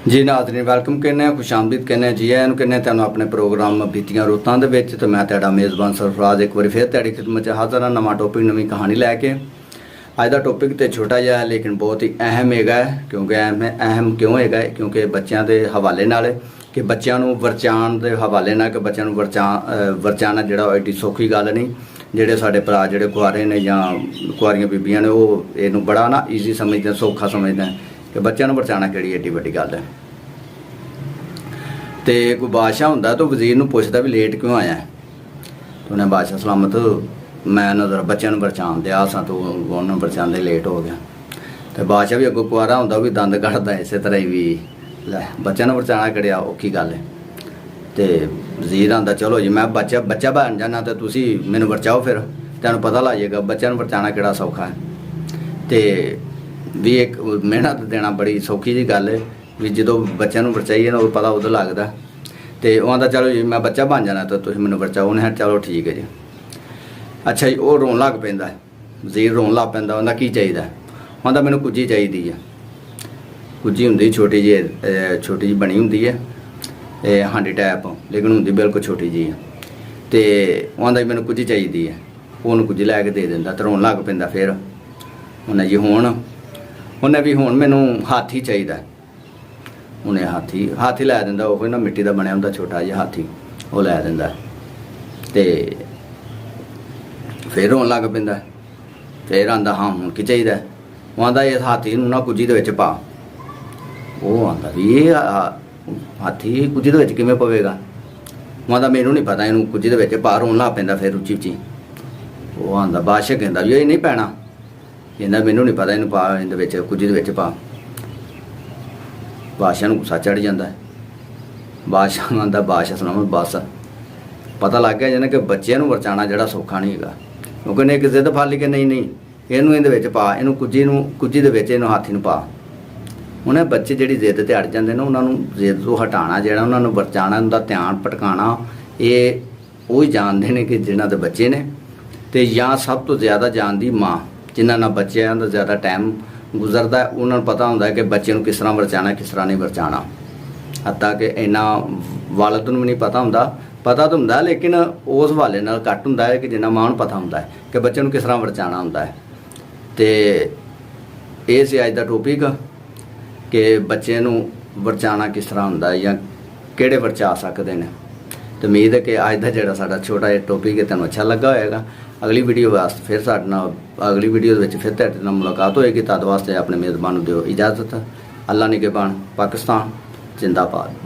जी नाज़रीन वेलकम कहने खुशामदीद कहने जी आया कहने तुहानूं अपने प्रोग्राम बीतियां रुत्तां दे विच ते मैं तुहाडा मेज़बान सरफराज एक बार फिर तुहाडी खिदमत च हाज़र हाँ नवां टॉपिक नवीं कहानी लैके। अज दा टॉपिक तो छोटा जिहा है लेकिन बहुत ही अहम है क्योंकि अहम क्यों है क्योंकि बच्चों के हवाले नाल कि बच्चों नूं वरचाण के हवाले नाल कि बच्चों नूं वरचाना जिहड़ा एडी सौखी गल नहीं। जिहड़े साडे भरा जिहड़े कुआरे ने जां कुआरियां बीबियां ने वो इहनूं बड़ा ना ईजी समझदे सौखा समझदे कि बच्चों बचाना किहड़ी एड्डी वड्डी गल है। तो कोई बादशाह होंदा तो वजीर नूं पुछदा भी लेट क्यों आया है तो उन्हें बादशाह सलामत मैं नज़र बच्चों बचान दिया सा तो उन्होंने बचाते लेट हो गया। तो बादशाह भी अगों कुआरा होंदा भी दंद कढ़दा इस तरह ही भी लै बच्चों बचाना किहड़ी औखी गल है। तो वजीर आंदा चलो जी मैं बच्चा बन जाना तो तुसी मैनू बचाओ फिर तुहानूं पता लग जाएगा बच्चों बचाना किहड़ा सौखा है। तो भी एक मेहनत देना बड़ी सौखी जी गल है भी जो बच्चों बचाइए ना पता उदों लगदा। तो वह आंदा चलो जी मैं बच्चा बन जाना तो तुसीं मैनूं बचाओ। उन्हें चलो ठीक है जी। अच्छा जी वो रोन लग पैंदा वजीर रोन लग पैंदा उन्हें की चाहिए आंदा मैनूं कुज्जी चाहिदी है। कुज्जी हुंदी छोटी जी बनी हुंदी है हांडी टाइप लेकिन हुंदी बिल्कुल छोटी जी है। तो आंदा मैनूं कुज्जी चाहिदी है उन्होंने कुज्जी लैके दे दिंदा तो रोन लग पैंदा। फिर उन्हें जी उन्हें भी हुण मैनूं हाथी चाहिए। उन्हें हाथी लै दिंदा वो ना मिट्टी का बनया होंदा छोटा जिहा हाथी वो लै दिंदा। तो फिर रोन लग पैंदा। फिर आंदा हाँ हुण की चाहिए वो आंदा इस हाथी नूं ना कुज्जी दे विच पा। वो आंदा भी ये हाथी कुज्जी दे विच किवें पवेगा वो आंदा मैनूं नहीं पता इहनूं कुज्जी दे विच पा। रोन लग पैंदा फिर उच्ची उच्ची। वो आंदा बादशाह कहंदा भी ये नहीं पैना कहंदा मैनूं नहीं पता इहनूं पा इहदे विच कुज्जी दे विच पा। बादशाह नूं गुस्सा चढ़ जाता है। बादशाह आंदा बादशाह सलामत बस पता लग गया जिन्हें कि बच्चों बचाना जिहड़ा सौखा नहीं है क्योंकि उन्हें एक जिद फड़ ली कि नहीं इनू इहदे पा इनू कुज्जी दे विच इनू हाथी नूं पा। उन्हें बच्चे जिहड़ी जिद ते अड़ जाते हैं उन्होंने जिद तो हटाना जिहड़ा उन्होंने बचाना उनका ध्यान भटकाना ये वो ही जानते हैं कि जिन्हों के बच्चे ने तो या सब तो ज़्यादा जानती माँ जिन्होंने ना बच्चों का ज़्यादा टाइम गुजरता है उन्होंने पता होंगे कि बच्चे को किस तरह बचाना किस तरह नहीं बचाना। हत्ता कि इन्ना वालद नूं भी नहीं पता होंदा पता तो होंदा लेकिन उस हवाले नाल घट होंदा है कि जिन्ना मां नूं पता होंदा है कि बच्चे को किस तरह बचाना होंदा है। तो ये सी अज दा टॉपिक कि बच्चे नूं बचाना किस तरह होंदा है या किहड़े बचा सकते हैं। तो उम्मीद है कि अज दा जिहड़ा साडा छोटा जिहा टॉपिक है तुहानूं अच्छा लगा होएगा। अगली वीडियो वास्ते फिर साडे नाल अगली वीडियो दे विच फिर तुहाडे नाल मुलाकात होएगी। तद वास्ते अपने मेज़बान नूं दिओ इजाज़त। अल्लाह निगहबान पाकिस्तान जिंदाबाद।